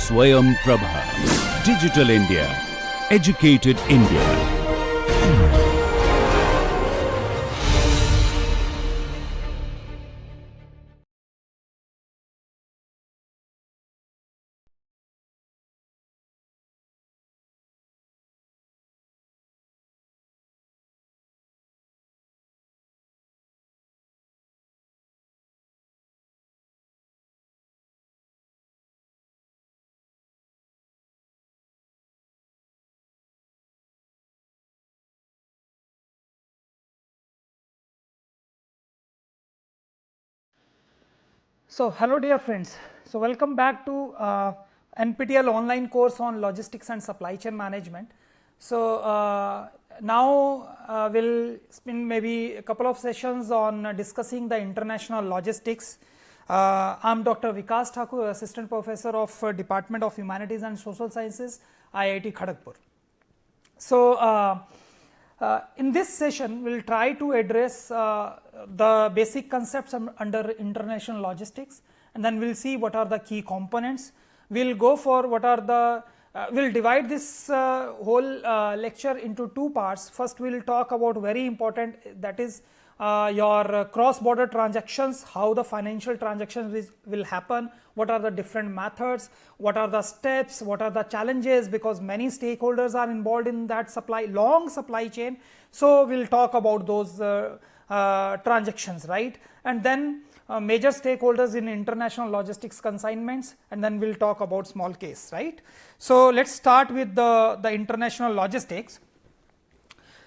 Swayam Prabha. Digital India. Educated India. So, hello dear friends. So, welcome back to NPTEL online course on logistics and supply chain management. So, now we'll spend maybe a couple of sessions on discussing the international logistics. I'm Dr. Vikas Thakur, Assistant Professor of Department of Humanities and Social Sciences, IIT Khanpur. So, in this session, we will try to address the basic concepts under international logistics, and then we will see what are the key components. We will go for what are the, we will divide this whole lecture into two parts. First, we will talk about very important, that is your cross border transactions, how the financial transactions will happen, what are the different methods, what are the steps, what are the challenges, because many stakeholders are involved in that long supply chain. So, we will talk about those transactions, right, and then major stakeholders in international logistics consignments, and then we will talk about small case, right. So, let us start with the international logistics.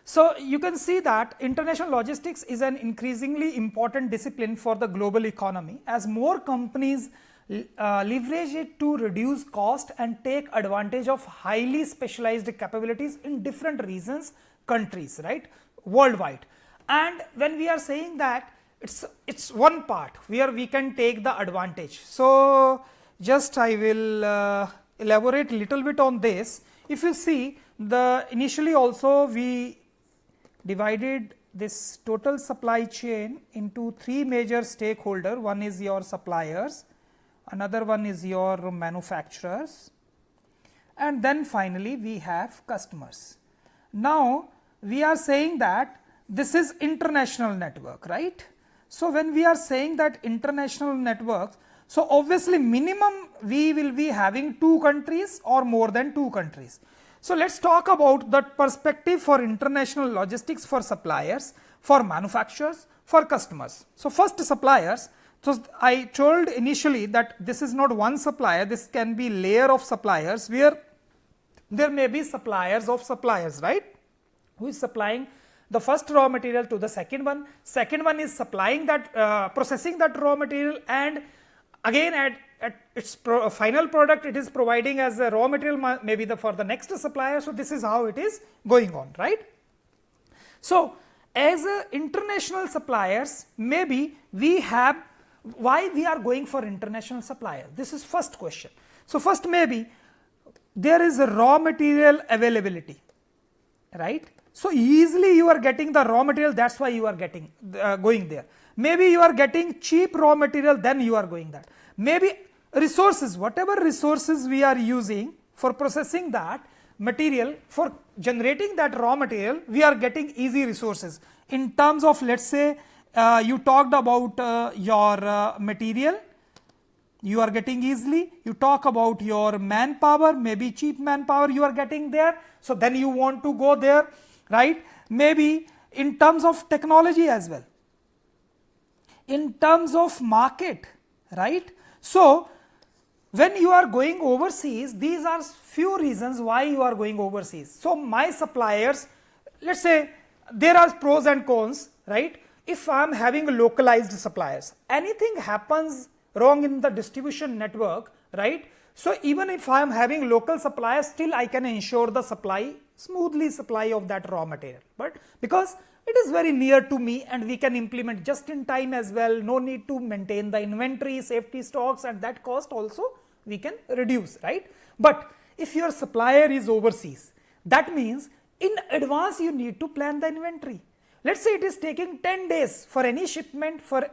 So, you can see that international logistics is an increasingly important discipline for the global economy, as more companies leverage it to reduce cost and take advantage of highly specialized capabilities in different regions, countries, right, worldwide. And when we are saying that, it's one part where we can take the advantage. So, just I will elaborate little bit on this. If you see, the initially also we divided this total supply chain into three major stakeholders. One is your suppliers, another one is your manufacturers, and then finally we have customers. Now, we are saying that this is international network, right. So, when we are saying that international networks, so obviously minimum we will be having two countries or more than two countries. So, let us talk about the perspective for international logistics for suppliers, for manufacturers, for customers. So, first suppliers. So, I told initially that this is not one supplier, this can be layer of suppliers, where there may be suppliers of suppliers, right, who is supplying the first raw material to the second one is supplying that, processing that raw material, and again at its final product it is providing as a raw material maybe for the next supplier. So, this is how it is going on, right. So, as international suppliers, maybe we have, why we are going for international supplier, this is first question. So, first maybe there is a raw material availability, right. So, easily you are getting the raw material, that is why you are getting going there. Maybe you are getting cheap raw material, then you are going that. Maybe resources, whatever resources we are using for processing that material, for generating that raw material, we are getting easy resources. In terms of, let us say, you talked about your material, you are getting easily. You talk about your manpower, maybe cheap manpower you are getting there. So, then you want to go there, right. Maybe in terms of technology as well, in terms of market, right. So, when you are going overseas, these are few reasons why you are going overseas. So, my suppliers, let us say there are pros and cons, right. If I am having localized suppliers, anything happens wrong in the distribution network, right. So, even if I am having local suppliers, still I can ensure the supply, smoothly supply of that raw material, but because it is very near to me and we can implement just in time as well, no need to maintain the inventory, safety stocks, and that cost also we can reduce, right. But if your supplier is overseas, that means in advance you need to plan the inventory. Let us say it is taking 10 days for any shipment, for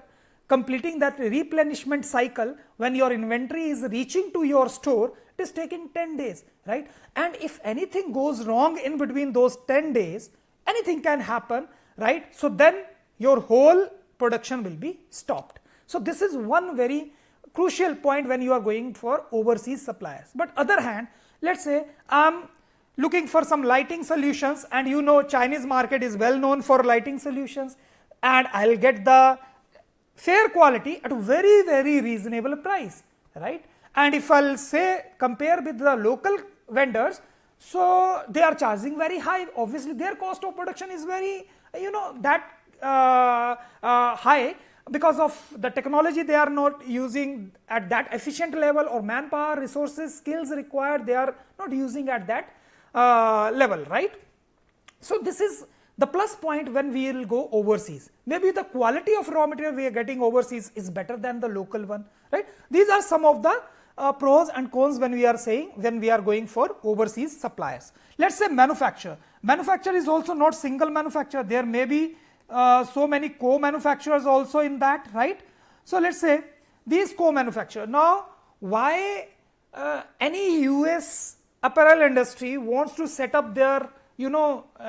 completing that replenishment cycle, when your inventory is reaching to your store, it is taking 10 days, right? And if anything goes wrong in between those 10 days, anything can happen, right? So then your whole production will be stopped. So this is one very crucial point when you are going for overseas suppliers. But other hand, let's say I'm looking for some lighting solutions, and you know Chinese market is well known for lighting solutions, and I'll get the fair quality at a very, very reasonable price, right? And if I'll say compare with the local vendors, so they are charging very high. Obviously their cost of production is very, high, because of the technology they are not using at that efficient level, or manpower, resources, skills required, they are not using at that level, right? So this is the plus point when we will go overseas. Maybe the quality of raw material we are getting overseas is better than the local one, right? These are some of the pros and cons when we are saying, when we are going for overseas suppliers. Let's say manufacturer. Manufacturer is also not single manufacturer. There may be so many co-manufacturers also in that, right? So let's say these co-manufacturer. Now, why any US apparel industry wants to set up their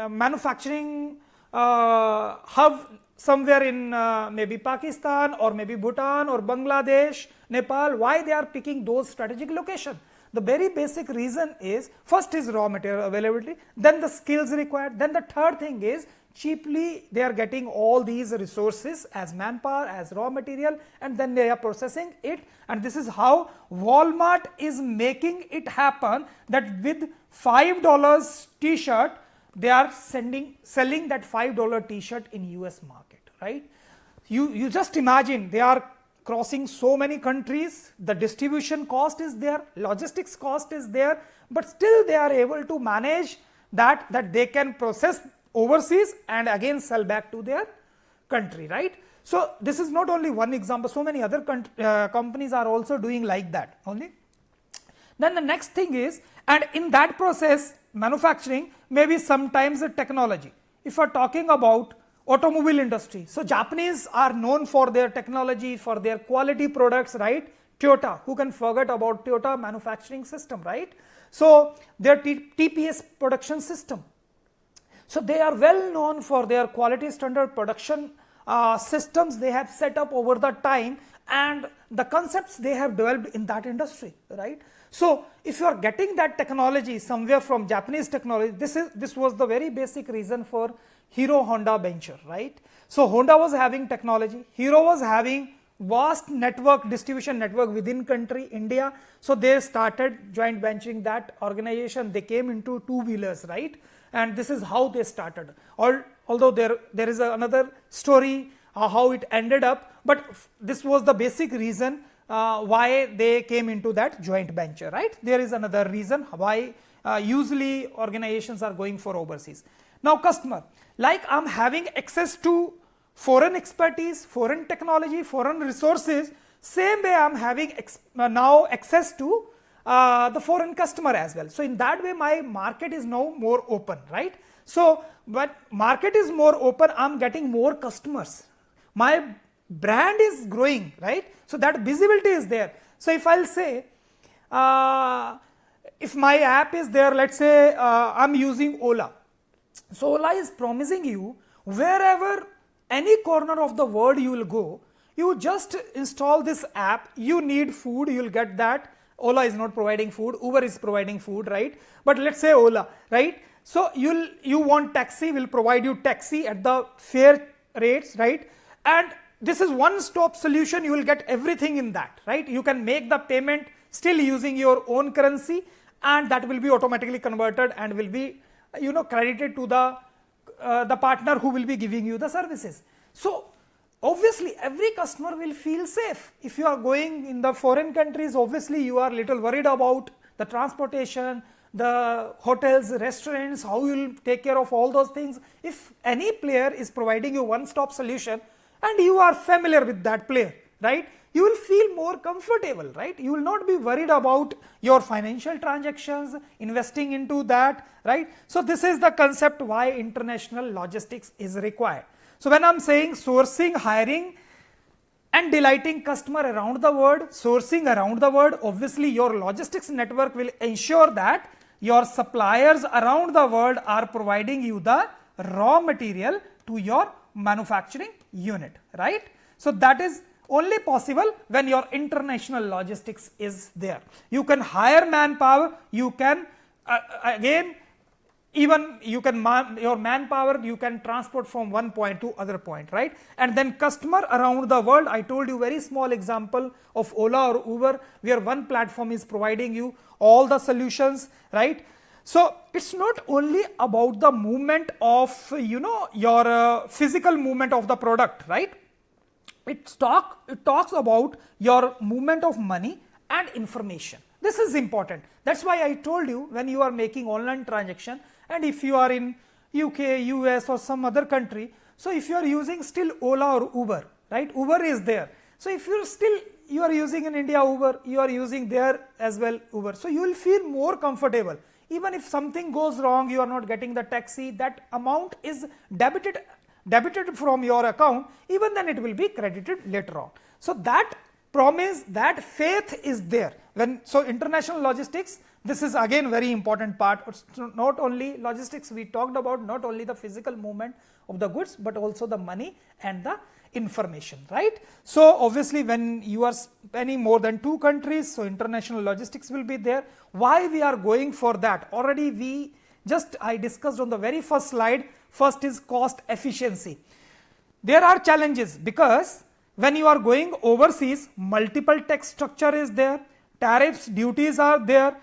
manufacturing hub somewhere in maybe Pakistan, or maybe Bhutan, or Bangladesh, Nepal? Why they are picking those strategic locations? The very basic reason is, first is raw material availability, then the skills required, then the third thing is cheaply they are getting all these resources as manpower, as raw material, and then they are processing it. And this is how Walmart is making it happen, that with $5 t-shirt they are selling that $5 t-shirt in US market, right? You just imagine, they are crossing so many countries, the distribution cost is there, logistics cost is there, but still they are able to manage that they can process overseas and again sell back to their country, right? So this is not only one example, so many other companies are also doing like that only. Then the next thing is, and in that process manufacturing, maybe sometimes the technology. If we are talking about automobile industry, so Japanese are known for their technology, for their quality products, right? Toyota, who can forget about Toyota manufacturing system, right? So their TPS production system. So they are well known for their quality standard production systems they have set up over the time, and the concepts they have developed in that industry, right? So if you are getting that technology somewhere from Japanese technology, this was the very basic reason for Hero Honda venture, right? So Honda was having technology, Hero was having vast network, distribution network within country, India. So they started joint venturing that organization. They came into two-wheelers, right? And this is how they started. Although there is another story how it ended up, but this was the basic reason why they came into that joint venture, right? There is another reason why usually organizations are going for overseas. Now customer, like I'm having access to foreign expertise, foreign technology, foreign resources, same way I'm having now access to the foreign customer as well. So in that way my market is now more open, right? So when market is more open, I'm getting more customers, my brand is growing, right? So that visibility is there. So if I'll say if my app is there, let's say I'm using Ola. So Ola is promising you, wherever any corner of the world you will go, you just install this app, you need food, you will get that. Ola is not providing food, Uber is providing food, right? But let's say Ola, right? So you want taxi, will provide you taxi at the fair rates, right? And this is one-stop solution, you will get everything in that, right? You can make the payment still using your own currency, and that will be automatically converted and will be credited to the partner who will be giving you the services. So obviously every customer will feel safe. If you are going in the foreign countries, obviously you are little worried about the transportation, the hotels, restaurants, how you will take care of all those things. If any player is providing you one-stop solution and you are familiar with that player, right, you will feel more comfortable, right? You will not be worried about your financial transactions, investing into that, right? So this is the concept why international logistics is required. So when I'm saying sourcing, hiring, and delighting customer around the world, sourcing around the world. Obviously, your logistics network will ensure that your suppliers around the world are providing you the raw material to your manufacturing unit, right? So that is only possible when your international logistics is there. You can hire manpower, you can again, even you can your manpower you can transport from one point to other point, right? And then customer around the world, I told you very small example of Ola or Uber, where one platform is providing you all the solutions, right? So it's not only about the movement of your physical movement of the product, right? It talks about your movement of money and information. This is important. That's why I told you, when you are making online transaction, and if you are in UK, US or some other country, so if you are using still Ola or Uber, right? Uber is there. So if you are using in India Uber, you are using there as well Uber. So you will feel more comfortable. Even if something goes wrong, you are not getting the taxi, that amount is debited from your account, even then it will be credited later on. So that promise, that faith is there. So international logistics, this is again very important part. It's not only logistics we talked about, not only the physical movement of the goods, but also the money and the information, right? So obviously when you are spanning more than 2 countries, so international logistics will be there. Why we are going for that? Already I discussed on the very first slide. First is cost efficiency. There are challenges because when you are going overseas, multiple tax structure is there, tariffs, duties are there,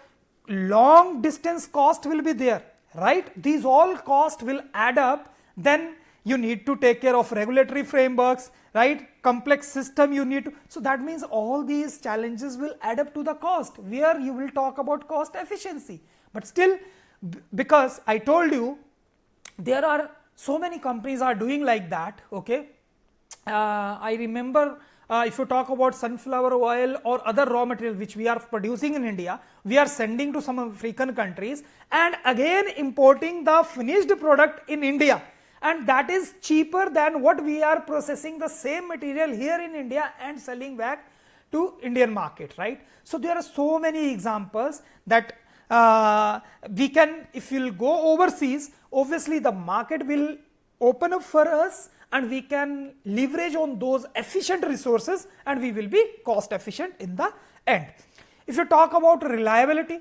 long distance cost will be there, right? These all costs will add up. Then you need to take care of regulatory frameworks, right? Complex system you need to. So that means all these challenges will add up to the cost, where you will talk about cost efficiency. But still, because I told you, there are so many companies are doing like that, okay? I remember if you talk about sunflower oil or other raw material which we are producing in India, we are sending to some African countries and again importing the finished product in India, and that is cheaper than what we are processing the same material here in India and selling back to Indian market, right? So there are so many examples that we can, if we will go overseas, obviously the market will open up for us and we can leverage on those efficient resources and we will be cost efficient in the end. If you talk about reliability,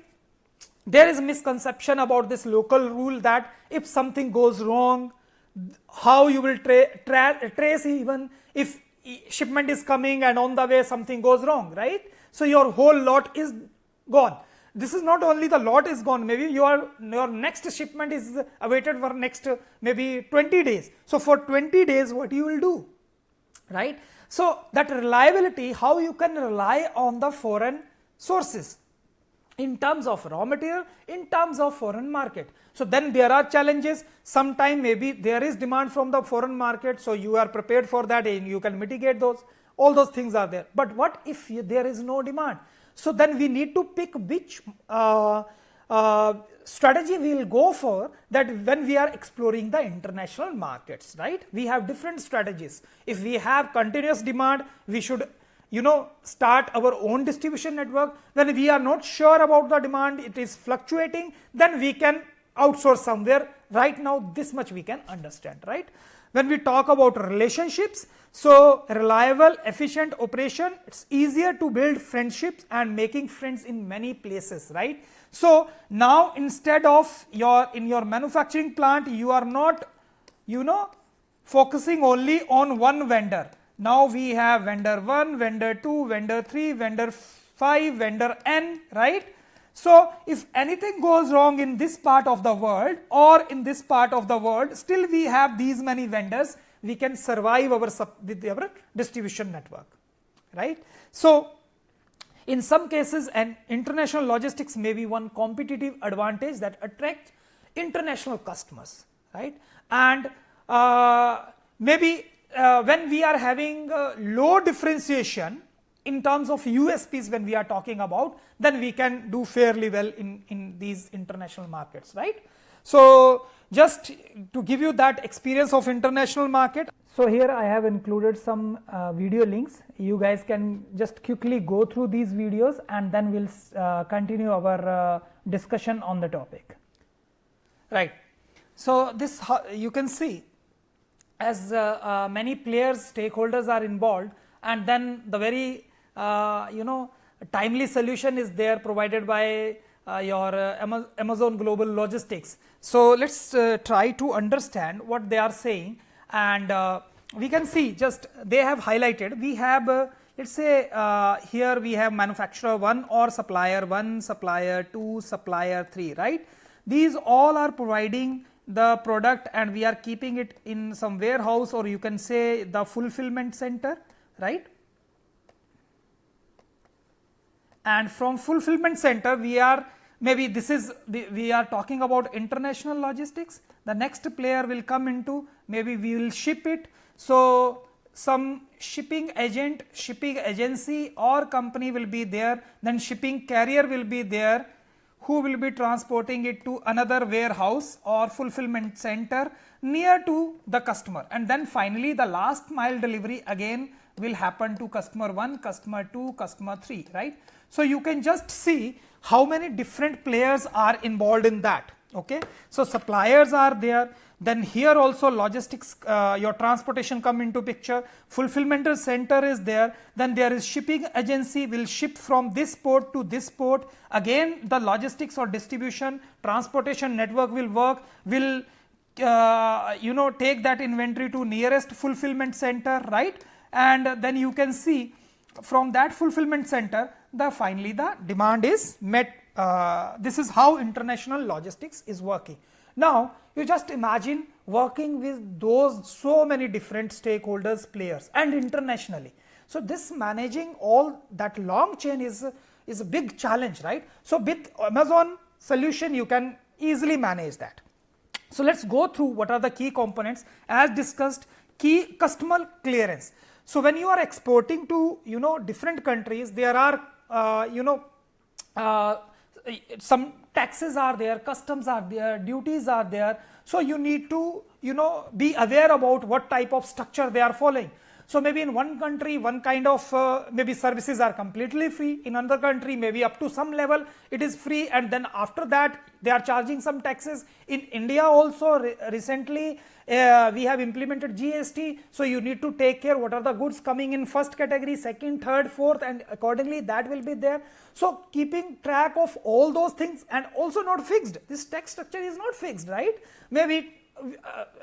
there is a misconception about this local rule that if something goes wrong, how you will trace, even if shipment is coming and on the way something goes wrong, right? So your whole lot is gone. This is not only the lot is gone, maybe your next shipment is awaited for next maybe 20 days. So for 20 days, what you will do, right? So that reliability, how you can rely on the foreign sources in terms of raw material, in terms of foreign market. So then there are challenges. Sometime maybe there is demand from the foreign market, so you are prepared for that and you can mitigate those. All those things are there. But what if there is no demand? So then we need to pick which strategy we will go for, that when we are exploring the international markets, right? We have different strategies. If we have continuous demand, we should start our own distribution network. When we are not sure about the demand, it is fluctuating, then we can outsource somewhere. Right now this much we can understand, right? When we talk about relationships, so reliable, efficient operation, it's easier to build friendships and making friends in many places, right? So now instead of in your manufacturing plant, you are not focusing only on one vendor. Now we have vendor 1, vendor 2, vendor 3, vendor 5, vendor n, right? So if anything goes wrong in this part of the world or in this part of the world, still we have these many vendors, we can survive with our distribution network, right? So in some cases, an international logistics may be one competitive advantage that attracts international customers, right? And maybe when we are having low differentiation in terms of USPs, when we are talking about, then we can do fairly well in these international markets, right? So just to give you that experience of international market, So here I have included some video links. You guys can just quickly go through these videos and then we'll continue our discussion on the topic. Right. So this you can see as many players, stakeholders are involved, and then the very timely solution is there provided by your Amazon Global Logistics. So let's try to understand what they are saying, and we can see just they have highlighted. We have let's say here we have manufacturer 1 or supplier 1, supplier 2, supplier 3, right. These all are providing the product and we are keeping it in some warehouse, or you can say the fulfillment center, right. And from fulfillment center we are, maybe this is we are talking about international logistics. The next player will come into, maybe we will ship it. So some shipping agent, shipping agency or company will be there, then shipping carrier will be there, who will be transporting it to another warehouse or fulfillment center near to the customer, and then finally the last mile delivery again will happen to customer 1, customer 2, customer 3, right. So you can just see how many different players are involved in that. Okay. So suppliers are there, then here also logistics, your transportation come into picture, fulfillment center is there, then there is shipping agency will ship from this port to this port, again the logistics or distribution transportation network will work, will take that inventory to nearest fulfillment center, right. And then you can see from that fulfillment center finally the demand is met. This is how international logistics is working. Now you just imagine working with those so many different stakeholders, players, and internationally. So this managing all that long chain is a big challenge, right. So with Amazon solution you can easily manage that. So let's go through what are the key components as discussed. Key customer clearance. So when you are exporting to different countries, there are some taxes are there, customs are there, duties are there. So you need to be aware about what type of structure they are following. So maybe in one country one kind of maybe services are completely free, in another country maybe up to some level it is free, and then after that they are charging some taxes. In India also recently we have implemented GST, so you need to take care what are the goods coming in first category, second, third, fourth, and accordingly that will be there. So keeping track of all those things, and also not fixed, this tax structure is not fixed, right. Maybe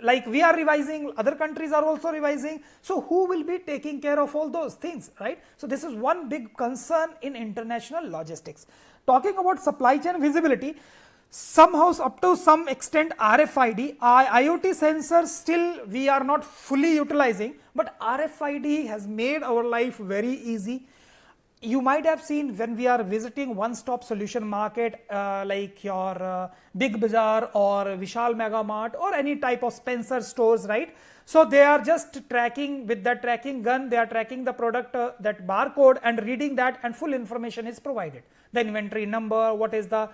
like we are revising, other countries are also revising, so who will be taking care of all those things, right. So this is one big concern in international logistics. Talking about supply chain visibility, somehow up to some extent RFID, IoT sensors still we are not fully utilizing, but RFID has made our life very easy. You might have seen when we are visiting one-stop solution market like your Big Bazaar or Vishal Mega Mart or any type of Spencer stores, right. So they are just tracking with the tracking gun, they are tracking the product, that barcode, and reading that, and full information is provided. The inventory number, what is the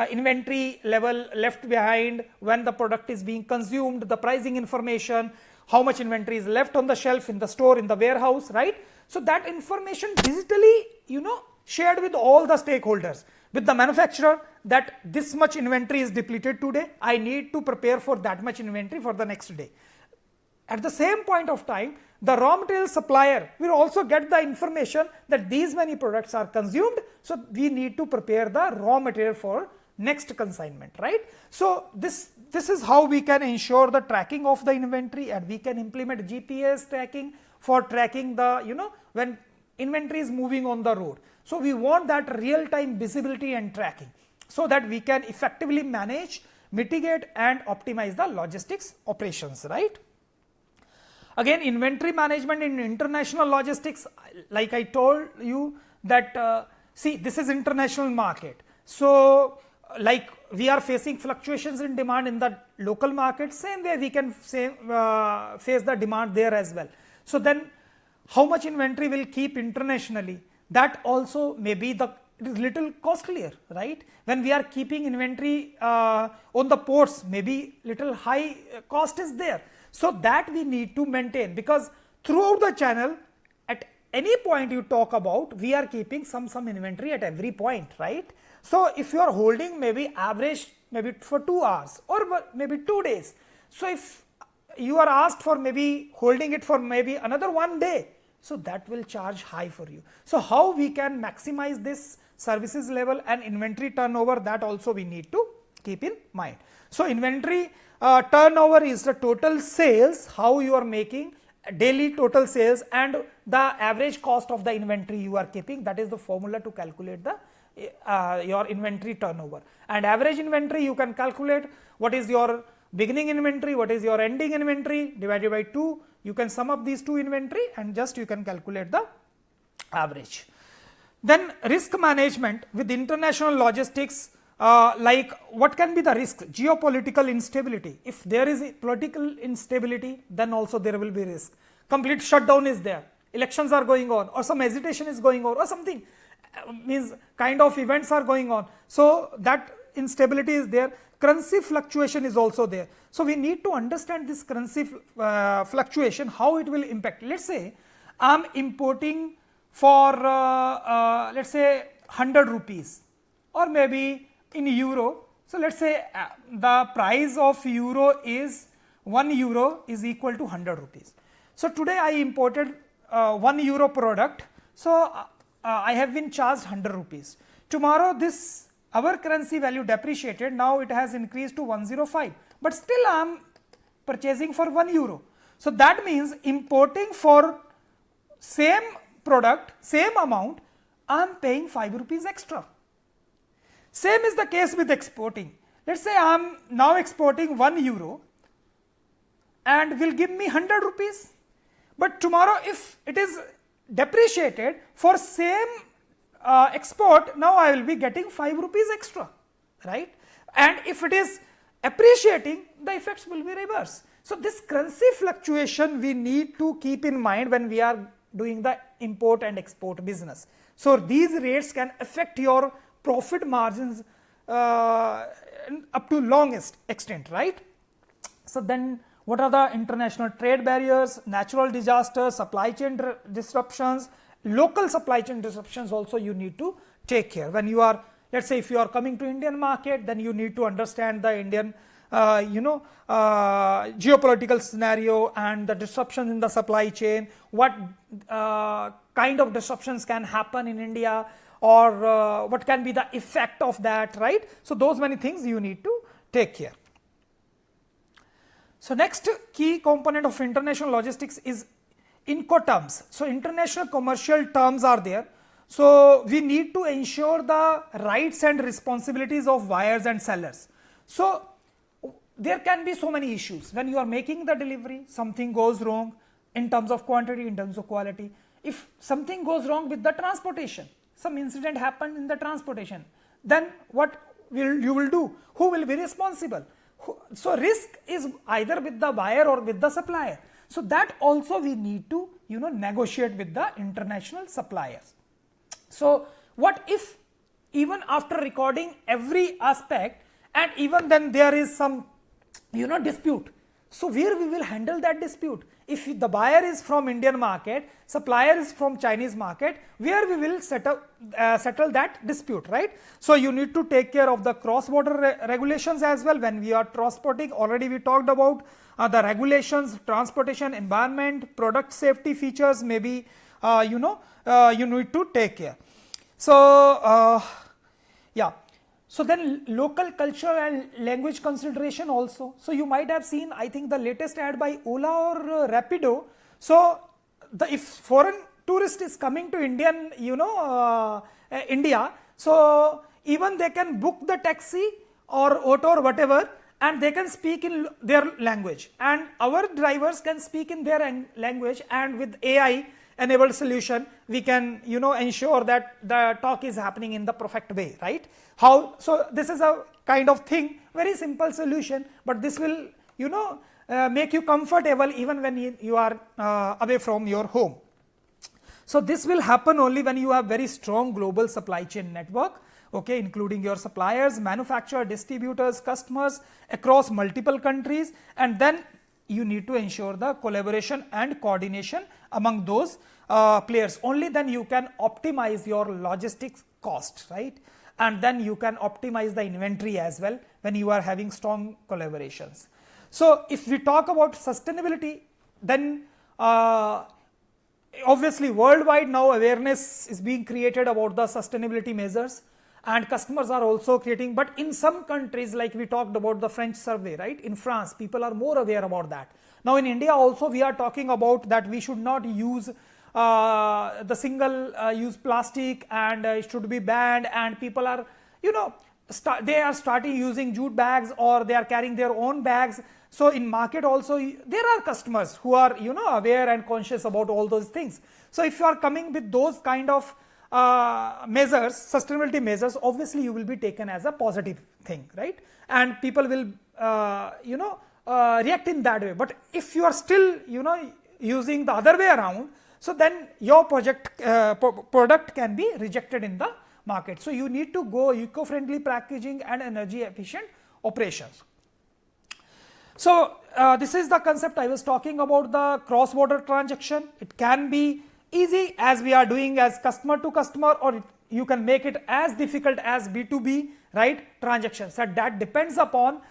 inventory level left behind when the product is being consumed, the pricing information, how much inventory is left on the shelf in the store, in the warehouse, right. So that information digitally shared with all the stakeholders, with the manufacturer, that this much inventory is depleted today, I need to prepare for that much inventory for the next day. At the same point of time, the raw material supplier will also get the information that these many products are consumed, so we need to prepare the raw material for next consignment, right. So this is how we can ensure the tracking of the inventory, and we can implement GPS tracking for tracking the when inventory is moving on the road. So we want that real time visibility and tracking, so that we can effectively manage, mitigate, and optimize the logistics operations, right. Again, inventory management in international logistics, like I told you that see, this is international market. So like we are facing fluctuations in demand in the local market, same way we can face the demand there as well. So then how much inventory will keep internationally, that also may be it is little costlier, right. When we are keeping inventory on the ports, maybe little high cost is there. So that we need to maintain, because throughout the channel at any point you talk about, we are keeping some inventory at every point, right? So if you are holding maybe average maybe for 2 hours or maybe 2 days, so if you are asked for maybe holding it for maybe another 1 day, so that will charge high for you. So how we can maximize this services level and inventory turnover, that also we need to keep in mind. So inventory turnover is the total sales, how you are making daily total sales, and the average cost of the inventory you are keeping. That is the formula to calculate the your inventory turnover. And average inventory you can calculate what is your beginning inventory, what is your ending inventory, divided by 2. You can sum up these two inventory and just you can calculate the average. Then risk management with international logistics, like what can be the risk? Geopolitical instability. If there is a political instability, then also there will be risk. Complete shutdown is there, elections are going on, or some hesitation is going on, or something means kind of events are going on. So that instability is there. Currency fluctuation is also there. So we need to understand this currency fluctuation, how it will impact. Let's say I am importing for let's say 100 rupees or maybe in euro. So let's say the price of euro is 1 euro is equal to 100 rupees. So today I imported 1 euro product. So I have been charged 100 rupees. Tomorrow this our currency value depreciated, now it has increased to 105, but still I am purchasing for 1 euro. So that means importing for same product, same amount, I am paying 5 rupees extra. Same is the case with exporting. Let's say I am now exporting 1 euro and will give me 100 rupees, but tomorrow if it is depreciated for same export, now I will be getting 5 rupees extra, right? And if it is appreciating, the effects will be reverse. So this currency fluctuation we need to keep in mind when we are doing the import and export business. So these rates can affect your profit margins up to longest extent, right? So then what are the international trade barriers, natural disasters, supply chain disruptions, local supply chain disruptions also you need to take care. When you are, let's say if you are coming to Indian market, then you need to understand the Indian geopolitical scenario and the disruption in the supply chain, what kind of disruptions can happen in India, or what can be the effect of that, right? So those many things you need to take care. So next key component of international logistics is Incoterms. So international commercial terms are there. So we need to ensure the rights and responsibilities of buyers and sellers. So there can be so many issues when you are making the delivery, something goes wrong in terms of quantity, in terms of quality. If something goes wrong with the transportation, some incident happened in the transportation, then what you will do? Who will be responsible? So risk is either with the buyer or with the supplier. So that also we need to negotiate with the international suppliers. So what if even after recording every aspect and even then there is some dispute? So where we will handle that dispute? If the buyer is from Indian market, supplier is from Chinese market, where we will settle that dispute, right? So you need to take care of the cross-border regulations as well. When we are transporting, already we talked about the regulations, transportation, environment, product safety features, maybe you need to take care. So yeah. So then local culture and language consideration also. So you might have seen, I think the latest ad by Ola or Rapido. So if foreign tourist is coming to India, so even they can book the taxi or auto or whatever, and they can speak in their language, and our drivers can speak in their language, and with AI enabled solution we can ensure that the talk is happening in the perfect way, right? How? So this is a kind of thing, very simple solution, but this will make you comfortable even when you are away from your home. So this will happen only when you have very strong global supply chain network, okay, including your suppliers, manufacturers, distributors, customers across multiple countries, and then you need to ensure the collaboration and coordination among those players. Only then you can optimize your logistics cost, right? And then you can optimize the inventory as well when you are having strong collaborations. So if we talk about sustainability, then obviously worldwide now awareness is being created about the sustainability measures, and customers are also creating, but in some countries, like we talked about the French survey, right? In France, people are more aware about that. Now in India also we are talking about that we should not use the single use plastic, and it should be banned, and people are, you know, they are starting using jute bags, or they are carrying their own bags. So in market also there are customers who are, you know, aware and conscious about all those things. So if you are coming with those kind of measures, sustainability measures, obviously you will be taken as a positive thing, right? And people will you know, react in that way. But if you are still, you know, using the other way around, so then your product can be rejected in the market. So you need to go eco-friendly packaging and energy efficient operations. So this is the concept I was talking about, the cross-border transaction. It can be easy as we are doing as customer to customer, or you can make it as difficult as B2B, right, transactions. So that depends upon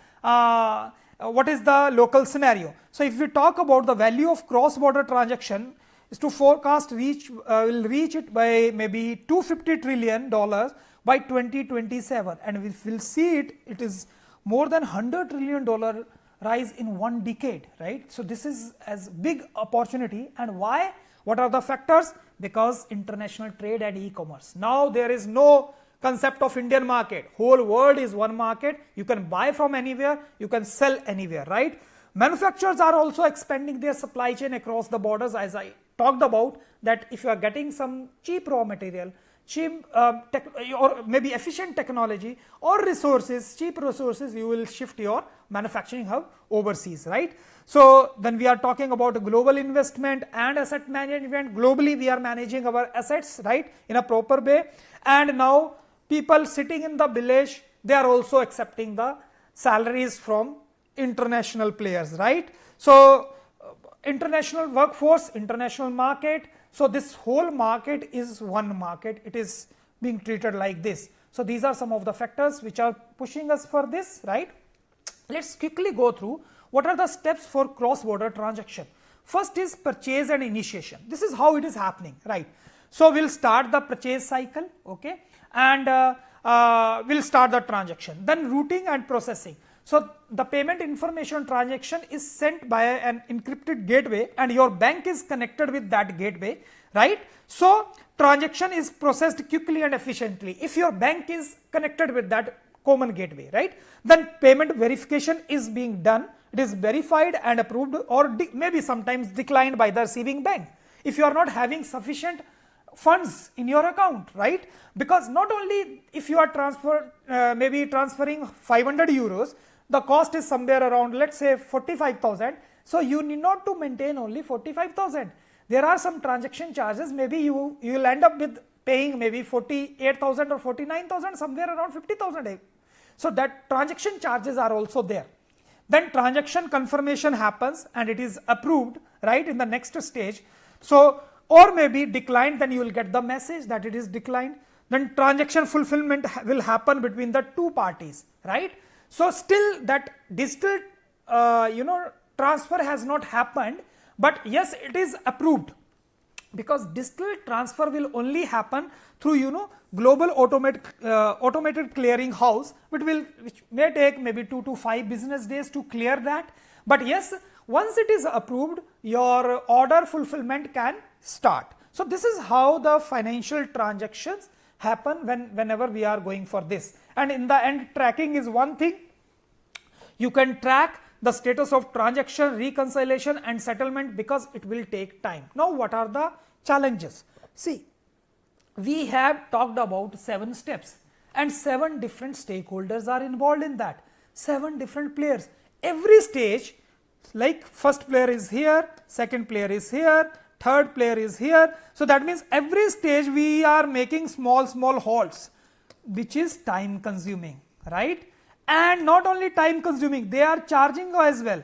what is the local scenario. So if we talk about the value of cross-border transaction is to forecast will reach it by maybe $250 trillion by 2027, and we will see it is more than $100 trillion rise in 1 decade, right? So this is as big opportunity. And why? What are the factors? Because international trade and e-commerce. Now there is no concept of Indian market. Whole world is one market. You can buy from anywhere, you can sell anywhere, right? Manufacturers are also expanding their supply chain across the borders, as I talked about, that if you are getting some cheap raw material, cheap or maybe efficient technology or resources, cheap resources, you will shift your manufacturing hub overseas, right? So then we are talking about global investment and asset management. Globally we are managing our assets, right, in a proper way. And now people sitting in the village, they are also accepting the salaries from international players, right? So international workforce, international market. So this whole market is one market. It is being treated like this. So these are some of the factors which are pushing us for this, right? Let's quickly go through what are the steps for cross-border transaction. First is purchase and initiation. This is how it is happening, right? So we'll start the purchase cycle, okay, and we'll start the transaction. Then routing and processing. So the payment information transaction is sent by an encrypted gateway, and your bank is connected with that gateway, right? So transaction is processed quickly and efficiently if your bank is connected with that common gateway, right? Then payment verification is being done. It is verified and approved, or maybe sometimes declined by the receiving bank if you are not having sufficient funds in your account, right? Because not only if you are maybe transferring 500 euros, the cost is somewhere around, let's say, 45,000. So you need not to maintain only 45,000. There are some transaction charges. Maybe you will end up with paying maybe 48,000 or 49,000, somewhere around 50,000. So that transaction charges are also there. Then transaction confirmation happens and it is approved, right, in the next stage. So, or maybe declined, then you will get the message that it is declined. Then transaction fulfillment will happen between the two parties, right? So still that digital transfer has not happened, but yes, it is approved, because digital transfer will only happen through global automated clearing house, which may take maybe 2 to 5 business days to clear that. But yes, once it is approved, your order fulfillment can start. So this is how the financial transactions happen whenever we are going for this. And in the end, tracking is one thing. You can track the status of transaction, reconciliation and settlement, because it will take time. Now what are the challenges? See, we have talked about 7 steps and 7 different stakeholders are involved in that, 7 different players. Every stage, like first player is here, second player is here, third player is here. So that means every stage we are making small halts, which is time consuming, right? And not only time consuming, they are charging as well.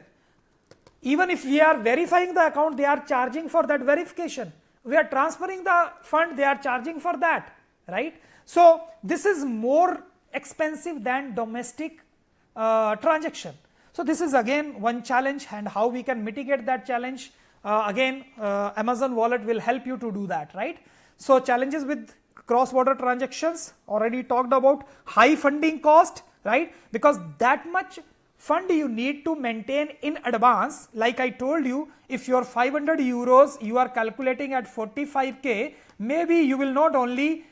even if we are verifying the account, they are charging for that verification. We are transferring the fund, they are charging for that, right? So this is more expensive than domestic transaction. So this is again one challenge, and how we can mitigate that challenge, again Amazon Wallet will help you to do that, right? So challenges with cross border transactions, already talked about. High funding cost, right? Because that much fund you need to maintain in advance. Like I told you, if your 500 euros you are calculating at 45k, maybe you will not only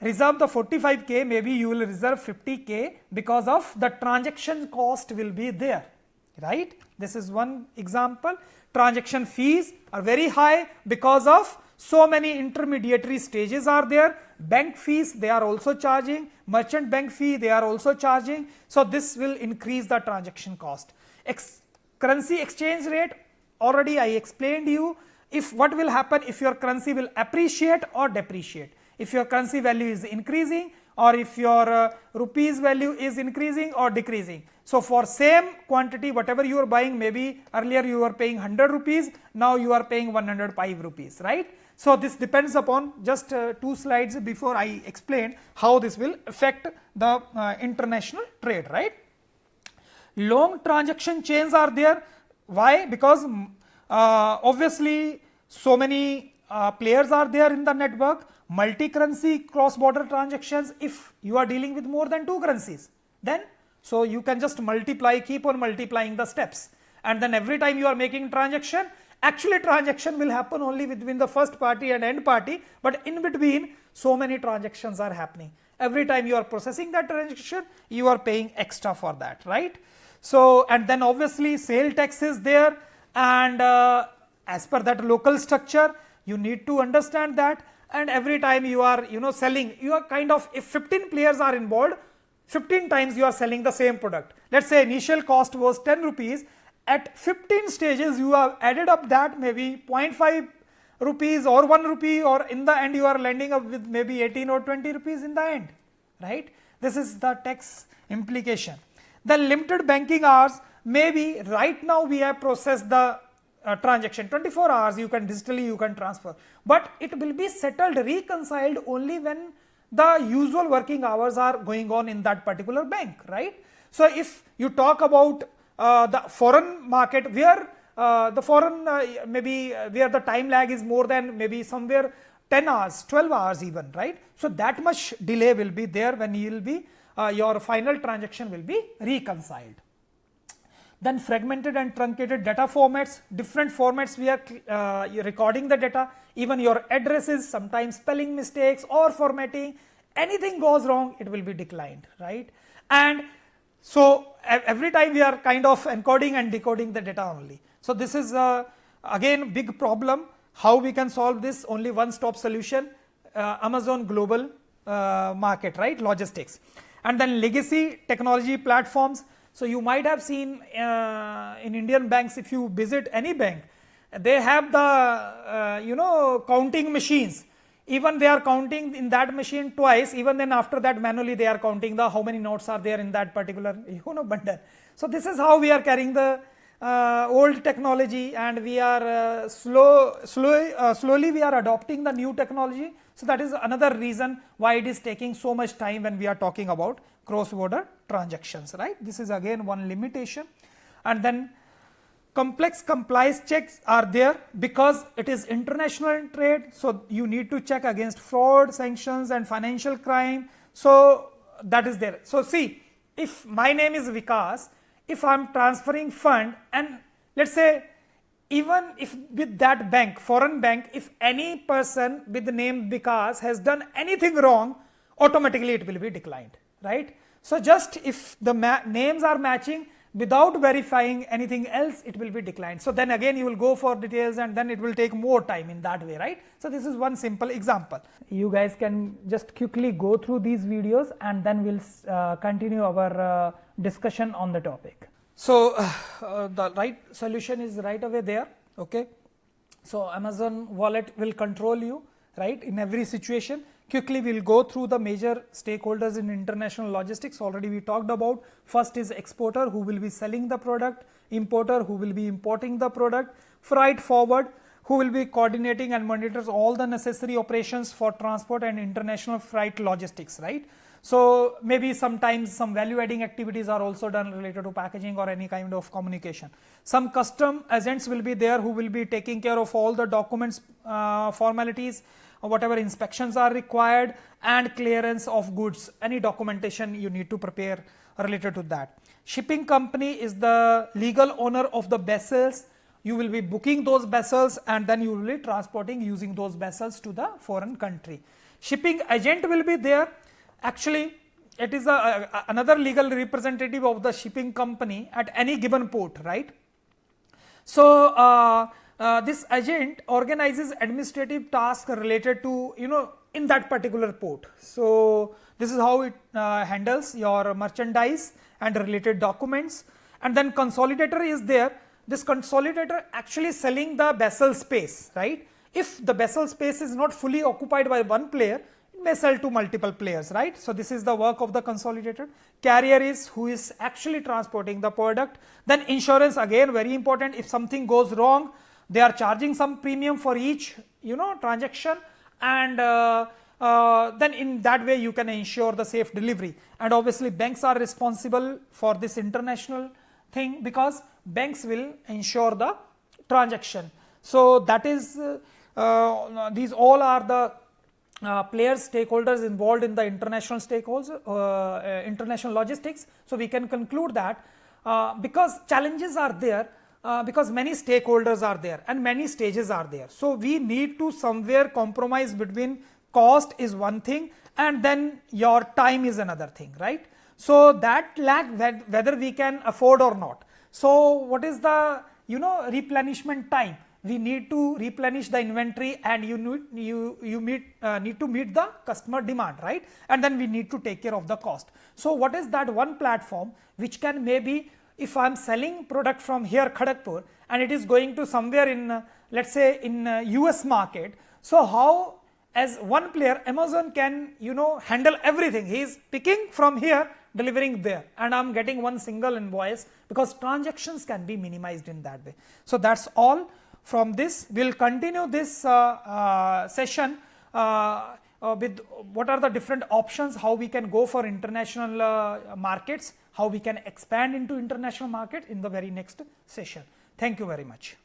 reserve the 45k, maybe you will reserve 50k, because of the transaction cost will be there, right? This is one example. Transaction fees are very high because of so many intermediary stages are there. Bank fees they are also charging, merchant bank fee they are also charging. So this will increase the transaction cost. Currency exchange rate, already I explained you, if what will happen if your currency will appreciate or depreciate. If your currency value is increasing, or if your rupees value is increasing or decreasing. So for same quantity whatever you are buying, maybe earlier you were paying 100 rupees, now you are paying 105 rupees, right? So this depends upon, just 2 slides before I explained how this will affect the international trade, right? Long transaction chains are there. Why? Because obviously so many players are there in the network. Multi-currency cross-border transactions, if you are dealing with more than 2 currencies, then so you can just multiply, keep on multiplying the steps, and then every time you are making transaction, actually transaction will happen only between the first party and end party, but in between so many transactions are happening. Every time you are processing that transaction, you are paying extra for that, right? So and then obviously sale tax is there, and as per that local structure you need to understand that. And every time you are selling, you are kind of, if 15 players are involved, 15 times you are selling the same product. Let's say initial cost was 10 rupees, at 15 stages you have added up that maybe 0.5 rupees or 1 rupee, or in the end you are landing up with maybe 18 or 20 rupees in the end, right? This is the tax implication. The limited banking hours, maybe right now we have processed the transaction 24 hours, you can digitally you can transfer, but it will be settled, reconciled only when the usual working hours are going on in that particular bank, right? So if you talk about the foreign market, where the foreign maybe where the time lag is more than maybe somewhere 10 hours, 12 hours even, right? So that much delay will be there when you will be your final transaction will be reconciled. Then fragmented and truncated data formats, different formats we are recording the data, even your addresses, sometimes spelling mistakes or formatting, anything goes wrong, it will be declined, right? And so every time we are kind of encoding and decoding the data only. So this is again big problem. How we can solve this? Only one stop solution, Amazon global market, right? Logistics. And then legacy technology platforms. So you might have seen in Indian banks, if you visit any bank, they have the counting machines. Even they are counting in that machine twice, even then after that manually they are counting the how many notes are there in that particular bundle. So this is how we are carrying the old technology, and we are slowly we are adopting the new technology. So that is another reason why it is taking so much time when we are talking about cross-border transactions, right? This is again one limitation. And then complex compliance checks are there because it is international trade, so you need to check against fraud, sanctions and financial crime. So that is there. So see, if my name is Vikas, if I am transferring fund, and let's say even if with that bank, foreign bank, if any person with the name Vikas has done anything wrong, automatically it will be declined, right? So just if the names are matching, without verifying anything else, it will be declined. So then again you will go for details, and then it will take more time in that way, right? So this is one simple example. You guys can just quickly go through these videos, and then we'll continue our discussion on the topic. So the right solution is right away there, okay? So Amazon Wallet will control you, right, in every situation. Quickly we'll go through the major stakeholders in international logistics. Already we talked about. First is exporter, who will be selling the product, importer, who will be importing the product, freight forward, who will be coordinating and monitors all the necessary operations for transport and international freight logistics, right. So maybe sometimes some value adding activities are also done related to packaging or any kind of communication. Some custom agents will be there who will be taking care of all the documents, formalities, whatever inspections are required, and clearance of goods, any documentation you need to prepare related to that. Shipping company is the legal owner of the vessels. You will be booking those vessels and then you will be transporting using those vessels to the foreign country. Shipping agent will be there. Actually, it is another legal representative of the shipping company at any given port, right. So this agent organizes administrative tasks related to, in that particular port. So this is how it handles your merchandise and related documents. And then consolidator is there. This consolidator actually selling the vessel space, right. If the vessel space is not fully occupied by one player, it may sell to multiple players, right. So this is the work of the consolidator. Carrier is who is actually transporting the product. Then insurance, again very important. If something goes wrong, they are charging some premium for each transaction, and then in that way you can ensure the safe delivery. And obviously banks are responsible for this international thing because banks will ensure the transaction. So that is these all are the players, stakeholders involved in the international stakeholders, international logistics. So we can conclude that because challenges are there, because many stakeholders are there and many stages are there. So we need to somewhere compromise between cost is one thing and then your time is another thing, right. So that lag whether we can afford or not. So what is the replenishment time? We need to replenish the inventory and you need to meet the customer demand, right, and then we need to take care of the cost. So what is that one platform which can, maybe if I am selling product from here Kharagpur and it is going to somewhere in let's say in US market, so how as one player Amazon can handle everything. He is picking from here, delivering there, and I am getting one single invoice because transactions can be minimized in that way. So that's all from this. We will continue this session with what are the different options, how we can go for international markets, how we can expand into international market in the very next session. Thank you very much.